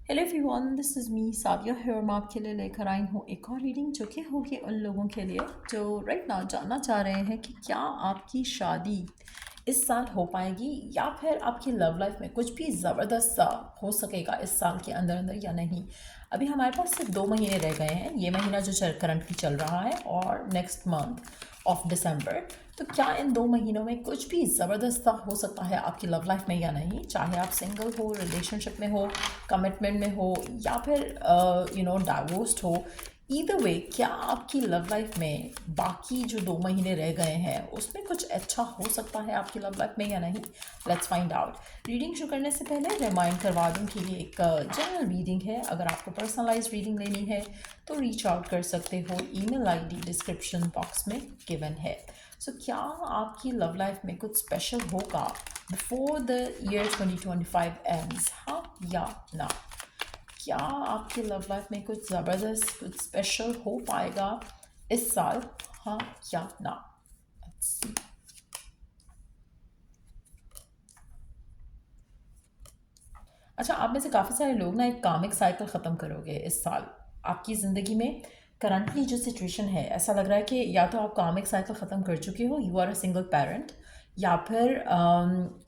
Hello everyone, this is me Saviya है और मैं आपके लिए लेकर आई हूँ एक और रीडिंग जो कि होगी उन लोगों के लिए जो राइट नाउ जानना चाह रहे हैं कि क्या आपकी शादी इस साल हो पाएगी या फिर आपकी लव लाइफ में कुछ भी ज़बरदस्त सा हो सकेगा इस साल के अंदर अंदर या नहीं। अभी हमारे पास सिर्फ 2 महीने रह गए हैं, ये महीना जो करंटली चल रहा है और नेक्स्ट मंथ ऑफ दिसंबर। तो क्या इन 2 महीनों में कुछ भी ज़बरदस्त सा हो सकता है आपकी लव लाइफ में या नहीं, चाहे आप सिंगल हो, रिलेशनशिप में हो, कमिटमेंट में हो या फिर डाइवोर्स्ड हो। ईदर वे क्या आपकी लव लाइफ में बाकी जो 2 महीने रह गए हैं उसमें कुछ अच्छा हो सकता है आपकी लव लाइफ में या नहीं। Let's find out. रीडिंग शुरू करने से पहले रिमाइंड करवा दूं कि ये एक जनरल रीडिंग है। अगर आपको पर्सनलाइज रीडिंग लेनी है तो रीच आउट कर सकते हो, ईमेल आईडी डिस्क्रिप्शन बॉक्स में गिवन है। सो क्या आपकी लव लाइफ में कुछ स्पेशल होगा बिफोर द ईयर 2025 एंड्स, हाँ या ना? क्या आपकी लव लाइफ में कुछ ज़बरदस्त कुछ स्पेशल हो पाएगा इस साल, हाँ या ना? Let's see. अच्छा, आप में से काफ़ी सारे लोग ना एक कामिक साइकिल ख़त्म करोगे इस साल। आपकी ज़िंदगी में करंटली जो सिचुएशन है, ऐसा लग रहा है कि या तो आप कामिक साइकिल ख़त्म कर चुके हो, you are a single parent, या फिर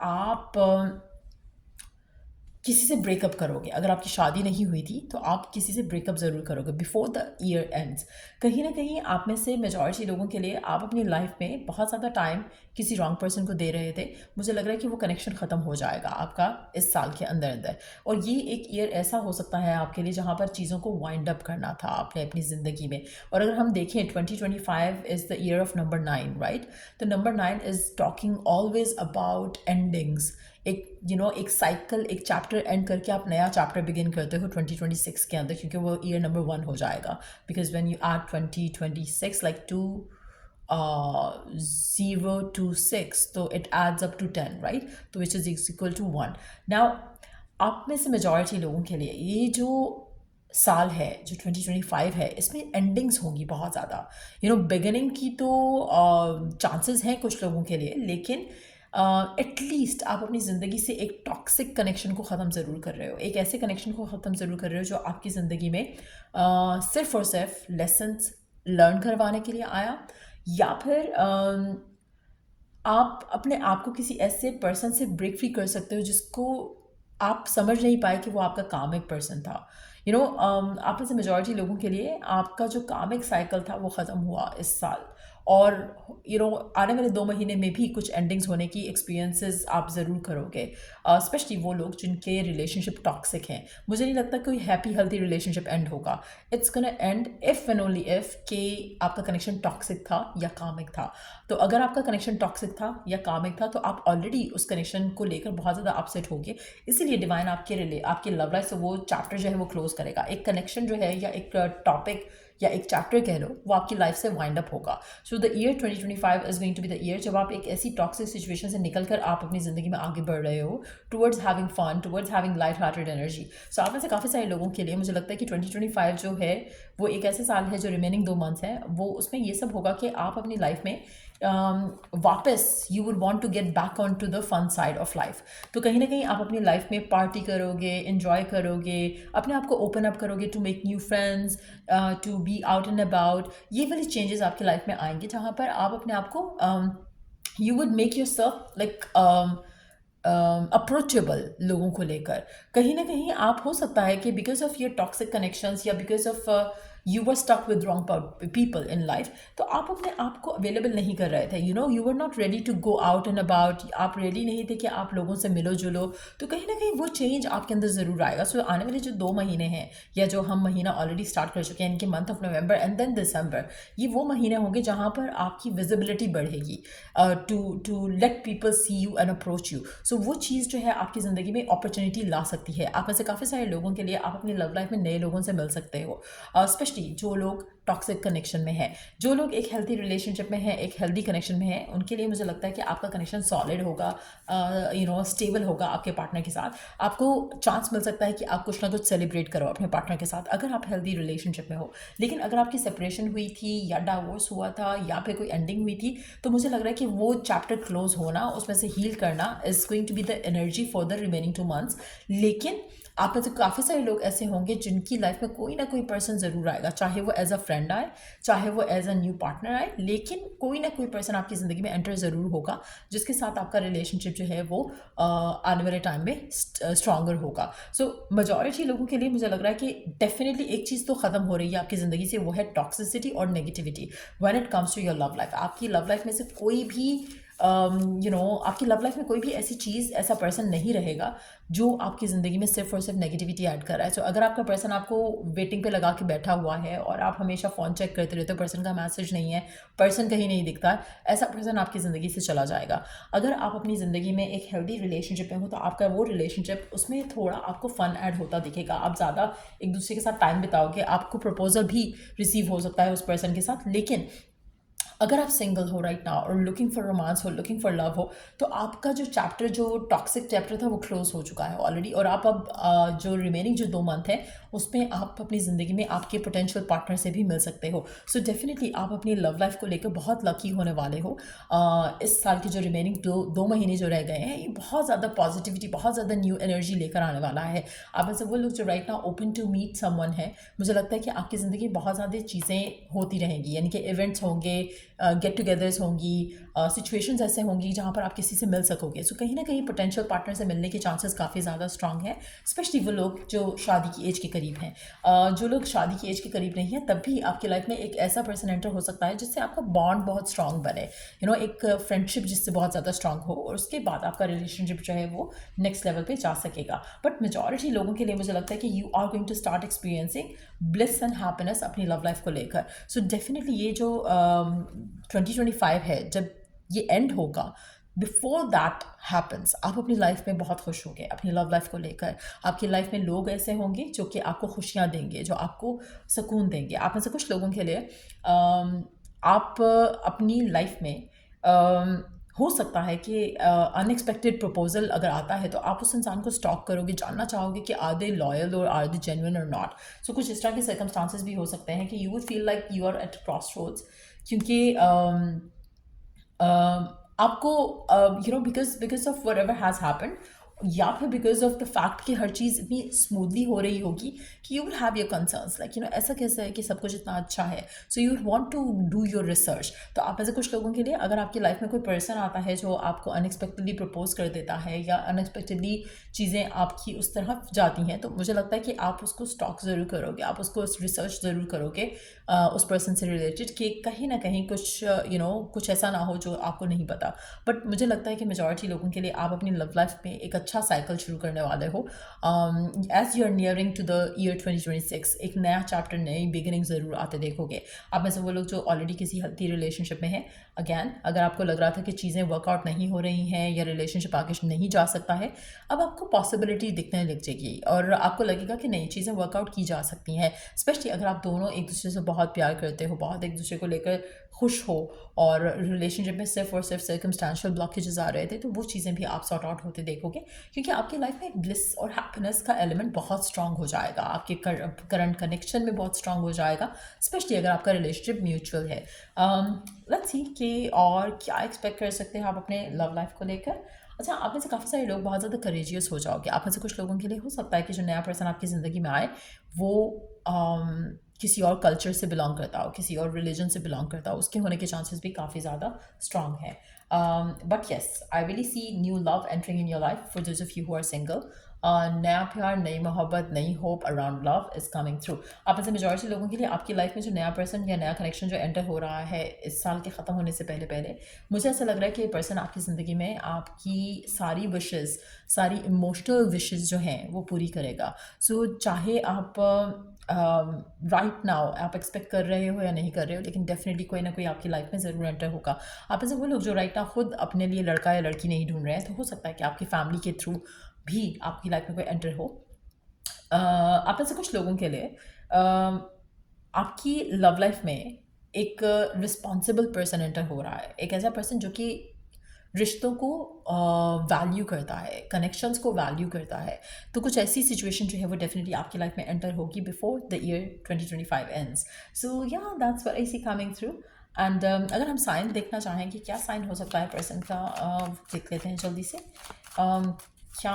आप किसी से ब्रेकअप करोगे। अगर आपकी शादी नहीं हुई थी तो आप किसी से ब्रेकअप ज़रूर करोगे बिफोर द ईयर एंड्स। कहीं ना कहीं आप में से मेजॉरिटी लोगों के लिए आप अपनी लाइफ में बहुत ज़्यादा टाइम किसी रॉन्ग पर्सन को दे रहे थे। मुझे लग रहा है कि वो कनेक्शन ख़त्म हो जाएगा आपका इस साल के अंदर अंदर। और ये एक ईयर ऐसा हो सकता है आपके लिए जहाँ पर चीज़ों को वाइंड अप करना था आपने अपनी ज़िंदगी में। और अगर हम देखें 2025 is the year of number 9, right? तो number 9 is talking always about endings. एक साइकिल, एक चैप्टर एंड करके आप नया चैप्टर बिगिन करते हो 2026 के अंदर, क्योंकि वो ईयर नंबर 1 हो जाएगा। Because when you are 2026 like 0 to 6, तो it adds up to 10, right? तो which is equal to 1। Now आप में से मेजॉरिटी लोगों के लिए ये जो साल है जो 2025 है, इसमें एंडिंग्स होंगी बहुत ज़्यादा। बिगिनिंग की तो चांसेस हैं कुछ लोगों के लिए, लेकिन एटलीस्ट आप अपनी ज़िंदगी से एक टॉक्सिक कनेक्शन को ख़त्म ज़रूर कर रहे हो, एक ऐसे कनेक्शन को ख़त्म ज़रूर कर रहे हो जो आपकी ज़िंदगी में सिर्फ और सिर्फ लेसन्स लर्न करवाने के लिए आया, या फिर आप अपने आप को किसी ऐसे पर्सन से ब्रेक फ्री कर सकते हो जिसको आप समझ नहीं पाए कि वो आपका कामिक पर्सन था। आप में से मेजॉरिटी लोगों के लिए आपका जो कामिक साइकिल था वो ख़त्म हुआ इस साल। और आने वाले 2 महीने में भी कुछ एंडिंग्स होने की एक्सपीरियंसेस आप ज़रूर करोगे, स्पेशली वो लोग जिनके रिलेशनशिप टॉक्सिक हैं। मुझे नहीं लगता कोई हैप्पी हेल्थी रिलेशनशिप एंड होगा। It's gonna and if and only if कि आपका कनेक्शन टॉक्सिक था या कामिक था। तो अगर आपका कनेक्शन टॉक्सिक था या कामिक था तो आप ऑलरेडी उस कनेक्शन को लेकर बहुत ज़्यादा अपसेट होगे। इसीलिए डिवाइन आपके लव लाइफ से वो चैप्टर जो है वो क्लोज करेगा। एक कनेक्शन जो है या एक टॉपिक या एक चैप्टर कह लो, वो आपकी लाइफ से वाइंड अप होगा। So the year 2025 is going to be the year जब आप एक ऐसी टॉक्सिक सिचुएशन से निकलकर आप अपनी ज़िंदगी में आगे बढ़ रहे हो towards having fun, towards having light hearted energy. So आप में से काफ़ी सारे लोगों के लिए मुझे लगता है कि 2025 जो है वो एक ऐसे साल है जो रिमेनिंग 2 मंथ्स हैं, वो उसमें ये सब होगा कि आप अपनी लाइफ में वापस you would want to get back on to the fun side of life. तो कहीं ना कहीं आप अपनी लाइफ में पार्टी करोगे, इन्जॉय करोगे, अपने आप को ओपन अप करोगे to make new friends, to be out and about. ये वाली चेंजेस आपकी लाइफ में आएंगे जहाँ पर आप अपने आप को you would make your self like approachable लोगों को लेकर। कहीं ना कहीं आप हो सकता है कि because of your toxic connections या because of you were stuck with wrong people in life, तो आप अपने आप को अवेलेबल नहीं कर रहे थे। You were not ready to go out and about. आप रेडी नहीं थे कि आप लोगों से मिलो जुलो। तो कहीं ना कहीं वो चेंज आपके अंदर ज़रूर आएगा। सो आने वाले जो 2 महीने हैं या जो हम महीना ऑलरेडी स्टार्ट कर चुके हैं, इनके month of November and then December, ये वो महीने होंगे जहाँ पर आपकी विजिबिलिटी बढ़ेगी to let people see you and approach you. So वो चीज़ जो है आपकी ज़िंदगी में अपॉर्चुनिटी ला सकती है। आप में से काफ़ी सारे लोगों के लिए आप अपनी लव लाइफ में नए लोगों से मिल सकते हो, स्पेशली जो लोग टॉक्सिक कनेक्शन में है। जो लोग एक हेल्थी रिलेशनशिप में है, एक हेल्दी कनेक्शन में है, उनके लिए मुझे लगता है कि आपका कनेक्शन सॉलिड होगा, स्टेबल होगा आपके पार्टनर के साथ। आपको चांस मिल सकता है कि आप कुछ ना कुछ सेलिब्रेट करो अपने पार्टनर के साथ अगर आप हेल्दी रिलेशनशिप में हो। लेकिन अगर आपकी सेपरेशन हुई थी या डाइवोर्स हुआ था या फिर कोई एंडिंग हुई थी, तो मुझे लग रहा है कि वो चैप्टर क्लोज होना, उसमें से हील करना is going to be the energy for the remaining 2 months. लेकिन आप में से काफ़ी सारे लोग ऐसे होंगे जिनकी लाइफ में कोई ना कोई पर्सन ज़रूर आएगा, चाहे वो एज अ फ्रेंड आए, चाहे वो एज अ न्यू पार्टनर आए, लेकिन कोई ना कोई पर्सन आपकी ज़िंदगी में एंटर ज़रूर होगा जिसके साथ आपका रिलेशनशिप जो है वो आने वाले टाइम में स्ट्रॉन्गर होगा। सो मेजॉरिटी लोगों के लिए मुझे लग रहा है कि डेफिनेटली एक चीज़ तो ख़त्म हो रही है आपकी ज़िंदगी से, वो है टॉक्सिसिटी और negativity when it comes to your love life. आपकी लव लाइफ में से कोई भी आपकी लव लाइफ में कोई भी ऐसी चीज़, ऐसा पर्सन नहीं रहेगा जो आपकी ज़िंदगी में सिर्फ और सिर्फ नेगेटिविटी ऐड कर रहा है। सो अगर आपका पर्सन आपको वेटिंग पे लगा के बैठा हुआ है और आप हमेशा फ़ोन चेक करते रहते हो, पर्सन का मैसेज नहीं है, पर्सन कहीं नहीं दिखता है, ऐसा पर्सन आपकी ज़िंदगी से चला जाएगा। अगर आप अपनी ज़िंदगी में एक हेल्दी रिलेशनशिप में हो तो आपका वो रिलेशनशिप, उसमें थोड़ा आपको फ़न ऐड होता दिखेगा, आप ज़्यादा एक दूसरे के साथ टाइम बिताओगे, आपको प्रपोजल भी रिसीव हो सकता है उस पर्सन के साथ। लेकिन अगर आप सिंगल हो राइट नाउ और लुकिंग फॉर रोमांस हो, लुकिंग फॉर लव हो, तो आपका जो चैप्टर, जो टॉक्सिक चैप्टर था, वो क्लोज हो चुका है ऑलरेडी, और आप अब जो रिमेनिंग जो 2 मंथ है उसमें आप अपनी ज़िंदगी में आपके पोटेंशियल पार्टनर से भी मिल सकते हो। सो डेफिनेटली आप अपनी लव लाइफ को लेकर बहुत लकी होने वाले हो। इस साल के जो रिमेनिंग दो महीने जो रह गए हैं, ये बहुत ज़्यादा पॉजिटिविटी, बहुत ज़्यादा न्यू एनर्जी लेकर आने वाला है। आप में से वो लोग जो right now open to meet someone है, मुझे लगता है कि आपकी ज़िंदगी में बहुत ज़्यादा चीज़ें होती रहेंगी, यानी कि इवेंट्स होंगे, गेट टुगेदर्स होंगी, सिचुएशंस ऐसे होंगी जहाँ पर आप किसी से मिल सकोगे। सो कहीं ना कहीं पोटेंशियल पार्टनर से मिलने के चांसेस काफ़ी ज़्यादा स्ट्रांग है, स्पेशली वो लोग जो शादी की एज के करीब हैं। जो लोग शादी की एज के करीब नहीं हैं, तब भी आपकी लाइफ में एक ऐसा पर्सन एंटर हो सकता है जिससे आपका बॉन्ड बहुत स्ट्रांग बने, एक फ्रेंडशिप जिससे बहुत ज़्यादा स्ट्रांग हो, और उसके बाद आपका रिलेशनशिप जो है वो नेक्स्ट लेवल पे जा सकेगा। बट मेजॉरिटी लोगों के लिए मुझे लगता है कि you are going to start experiencing bliss and happiness अपनी लव लाइफ को लेकर। सो डेफिनेटली ये जो 2025 है, जब ये एंड होगा, बिफोर दैट हैपन्स, आप अपनी लाइफ में बहुत खुश होंगे अपनी लव लाइफ को लेकर। आपकी लाइफ में लोग ऐसे होंगे जो कि आपको खुशियाँ देंगे, जो आपको सुकून देंगे। आप में से कुछ लोगों के लिए आप अपनी लाइफ में हो सकता है कि अनएक्सपेक्टेड प्रपोजल अगर आता है तो आप उस इंसान को स्टॉक करोगे, जानना चाहोगे कि आर दे लॉयल और आर दे जेन्युइन और नॉट। सो कुछ इस तरह के सर्कमस्टांसेस भी हो सकते हैं कि you would feel like you are at crossroads, क्योंकि आपको because of whatever has happen, या फिर बिकॉज ऑफ द फैक्ट कि हर चीज़ इतनी स्मूथली हो रही होगी कि you will have your concerns, like ऐसा कैसे है कि सब कुछ इतना अच्छा है, so you want to do your research. तो आप ऐसे कुछ लोगों के लिए, अगर आपकी लाइफ में कोई पर्सन आता है जो आपको अनएक्सपेक्टेडली प्रपोज कर देता है या अनएक्सपेक्टेडली चीज़ें आपकी उस तरफ जाती हैं, तो मुझे लगता है कि आप उसको स्टॉक ज़रूर करोगे, आप उसको रिसर्च ज़रूर करोगे उस पर्सन से रिलेटेड, कि कहीं ना कहीं कुछ कुछ ऐसा ना हो जो आपको नहीं पता। बट मुझे लगता है कि मेजॉरिटी लोगों के लिए आप अपनी लव लाइफ में एक अच्छा साइकिल शुरू करने वाले हो। As you are nearing to the year 2026, एक नया चैप्टर, नई बिगिनिंग ज़रूर आते देखोगे। आप में से वो लोग जो ऑलरेडी किसी हेल्थी रिलेशनशिप में हैं, अगैन अगर आपको लग रहा था कि चीज़ें वर्कआउट नहीं हो रही हैं या रिलेशनशिप आगे नहीं जा सकता है, अब आपको पॉसिबिलिटी दिखने लग जाएगी और आपको लगेगा कि नहीं, चीज़ें वर्कआउट की जा सकती हैं। स्पेशली अगर आप दोनों एक दूसरे से बहुत प्यार करते हो, बहुत एक दूसरे को लेकर खुश हो, और रिलेशनशिप में सिर्फ और सिर्फ सर्कमस्टेंशियल ब्लॉकेजेस आ रहे थे, तो वो चीज़ें भी आप सॉर्ट आउट होते देखोगे, क्योंकि आपकी लाइफ में ब्लिस और हैप्पीनेस का एलिमेंट बहुत स्ट्रांग हो जाएगा, आपके करंट कनेक्शन में बहुत स्ट्रांग हो जाएगा, स्पेशली अगर आपका रिलेशनशिप म्यूचुअल है। लेट्स सी कि और क्या एक्सपेक्ट कर सकते हैं आप अपने लव लाइफ को लेकर। अच्छा, आप में से काफ़ी सारे लोग बहुत ज़्यादा करेजियस हो जाओगे। आप में से कुछ लोगों के लिए हो सकता है कि जो नया पर्सन आपकी ज़िंदगी में आए वो किसी और कल्चर से बिलोंग करता हो, किसी और रिलीजन से बिलोंग करता हो, उसके होने के चांसेस भी काफ़ी ज़्यादा स्ट्रांग है। But yes, I really see new love entering in your life for those of you who are single. नया प्यार, नई मोहब्बत, नई hope around love is coming through. आप में से मेजॉरिटी लोगों के लिए आपकी लाइफ में जो नया पर्सन या नया कनेक्शन जो एंटर हो रहा है इस साल के ख़त्म होने से पहले पहले, मुझे ऐसा लग रहा है कि ये पर्सन आपकी ज़िंदगी में आपकी सारी विशेज़, सारी इमोशनल विशेज़ जो हैं वो पूरी करेगा। सो चाहे आप राइट नाउ आप एक्सपेक्ट कर रहे हो या नहीं कर रहे हो, लेकिन डेफिनेटली कोई ना कोई आपकी लाइफ में ज़रूर एंटर होगा। आप ऐसे वो लोग जो राइट नाउ खुद अपने लिए लड़का या लड़की नहीं ढूंढ रहे हैं, तो हो सकता है कि आपकी फैमिली के थ्रू भी आपकी लाइफ में कोई एंटर हो। आप ऐसे कुछ लोगों के लिए आपकी लव लाइफ में एक रिस्पॉन्सिबल पर्सन एंटर हो रहा है, एक ऐसा पर्सन जो कि रिश्तों को वैल्यू करता है, कनेक्शंस को वैल्यू करता है। तो कुछ ऐसी सिचुएशन जो है वो डेफिनेटली आपकी लाइफ में एंटर होगी before the year 2025 ends. So yeah that's what I see coming through. And अगर हम साइन देखना चाहें कि क्या साइन हो सकता है पर्सन का, देख लेते हैं जल्दी से। क्या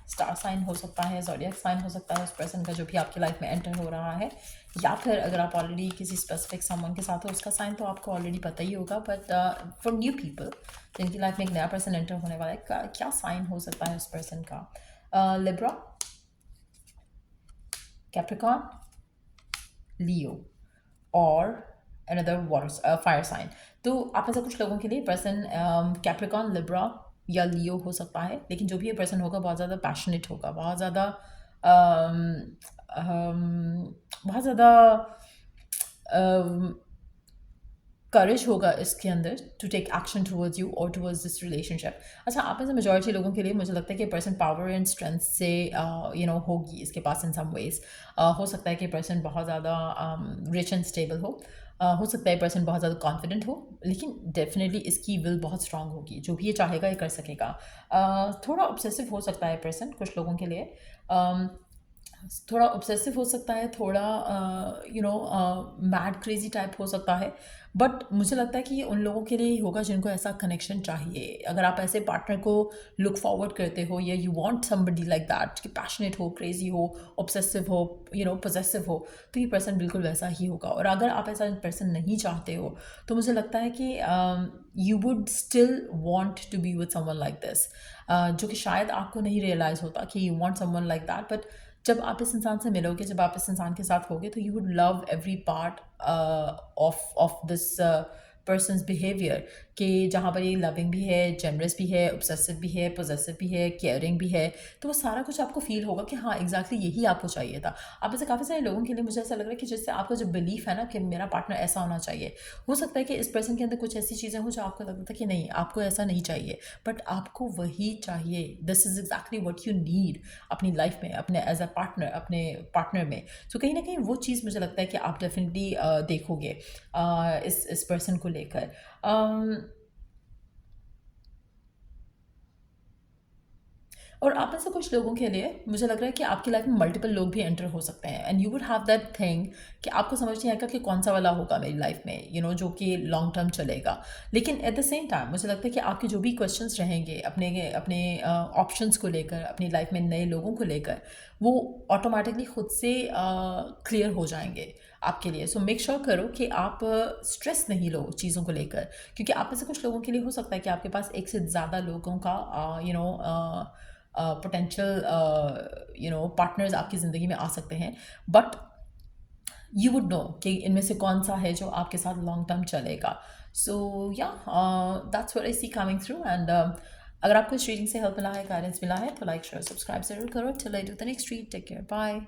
स्टार साइन हो सकता है, ज़ोडिएक साइन हो सकता है उस पर्सन का जो भी आपकी लाइफ में एंटर हो रहा है, या फिर अगर आप ऑलरेडी किसी स्पेसिफिक समवन के साथ हो उसका साइन तो आपको ऑलरेडी पता ही होगा, बट फॉर न्यू पीपल जिनकी लाइफ में एक नया पर्सन एंटर होने वाला है, क्या साइन हो सकता है उस पर्सन का? लिब्रा, कैप्रिकॉर्न, लियो और अनदर वाटर फायर साइन। तो आप में से कुछ लोगों के लिए पर्सन कैप्रिकॉर्न, लिब्रा या लियो हो सकता है, लेकिन जो भी ये पर्सन होगा बहुत ज़्यादा पैशनेट होगा, बहुत ज़्यादा बहुत ज़्यादा करेज होगा इसके अंदर to take action towards you और टुवर्ड्स दिस रिलेशनशिप। अच्छा, आप में से मेजॉरिटी लोगों के लिए मुझे लगता है कि पर्सन पावर एंड स्ट्रेंथ से होगी इसके पास इन सम वेज। हो सकता है कि पर्सन बहुत ज़्यादा रिच एंड स्टेबल हो सकता है पर्सन बहुत ज़्यादा कॉन्फिडेंट हो, लेकिन डेफिनेटली इसकी विल बहुत स्ट्रांग होगी, जो भी ये चाहेगा ये कर सकेगा। थोड़ा ऑब्सेसिव हो सकता है पर्सन कुछ लोगों के लिए, थोड़ा ऑब्सेसिव हो सकता है, थोड़ा मैड क्रेजी टाइप हो सकता है, बट मुझे लगता है कि ये उन लोगों के लिए ही होगा जिनको ऐसा कनेक्शन चाहिए। अगर आप ऐसे पार्टनर को लुक फॉरवर्ड करते हो या you want somebody like that कि पैशनेट हो, क्रेजी हो, ऑब्सेसिव हो, पोजेसिव हो, तो ये पर्सन बिल्कुल वैसा ही होगा। और अगर आप ऐसा पर्सन नहीं चाहते हो तो मुझे लगता है कि you would still want to be with someone like this, जो कि शायद आपको नहीं रियलाइज़ होता कि you want someone like that, but जब आप इस इंसान से मिलोगे, जब आप इस इंसान के साथ होगे, तो you would love every part of this persons behaviour, कि जहाँ पर ये लविंग भी है, जनरस भी है, ऑब्सेसिव भी है, पोजेसिव भी है, केयरिंग भी है, तो वो सारा कुछ आपको फील होगा कि हाँ एग्जैक्टली यही आपको चाहिए था। आप ऐसे काफ़ी सारे लोगों के लिए मुझे ऐसा लग रहा है कि जिससे आपका जो बिलीफ है ना कि मेरा पार्टनर ऐसा होना चाहिए, हो सकता है कि इस पर्सन के अंदर कुछ ऐसी चीज़ें हो जो आपको लगता था कि नहीं आपको ऐसा नहीं चाहिए, बट आपको वही चाहिए। This is exactly what you need अपनी लाइफ में, अपने एज अ पार्टनर, अपने पार्टनर में। तो कहीं ना कहीं वो चीज़ मुझे लगता है कि आप डेफिनेटली देखोगे इस पर्सन को लेकर। और आप में से कुछ लोगों के लिए मुझे लग रहा है कि आपकी लाइफ में मल्टीपल लोग भी एंटर हो सकते हैं, and you would have that thing कि आपको समझ नहीं आएगा कि कौन सा वाला होगा मेरी लाइफ में, जो कि लॉन्ग टर्म चलेगा। लेकिन एट द सेम टाइम मुझे लगता है कि आपके जो भी क्वेश्चंस रहेंगे अपने अपने ऑप्शंस को लेकर, अपनी लाइफ में नए लोगों को लेकर, वो ऑटोमेटिकली खुद से क्लियर हो जाएंगे आपके लिए। सो मेक श्योर करो कि आप स्ट्रेस नहीं लो चीज़ों को लेकर, क्योंकि आप में से कुछ लोगों के लिए हो सकता है कि आपके पास एक से ज़्यादा लोगों का पोटेंशियल पार्टनर्स आपकी ज़िंदगी में आ सकते हैं, बट यू वुड नो कि इनमें से कौन सा है जो आपके साथ लॉन्ग टर्म चलेगा। So yeah that's what I see coming through, and अगर आपको इस रीडिंग से हेल्प मिला है, गाइडेंस मिला है, तो लाइक शेयर सब्सक्राइब जरूर करो। Till I do the next read, take care, bye.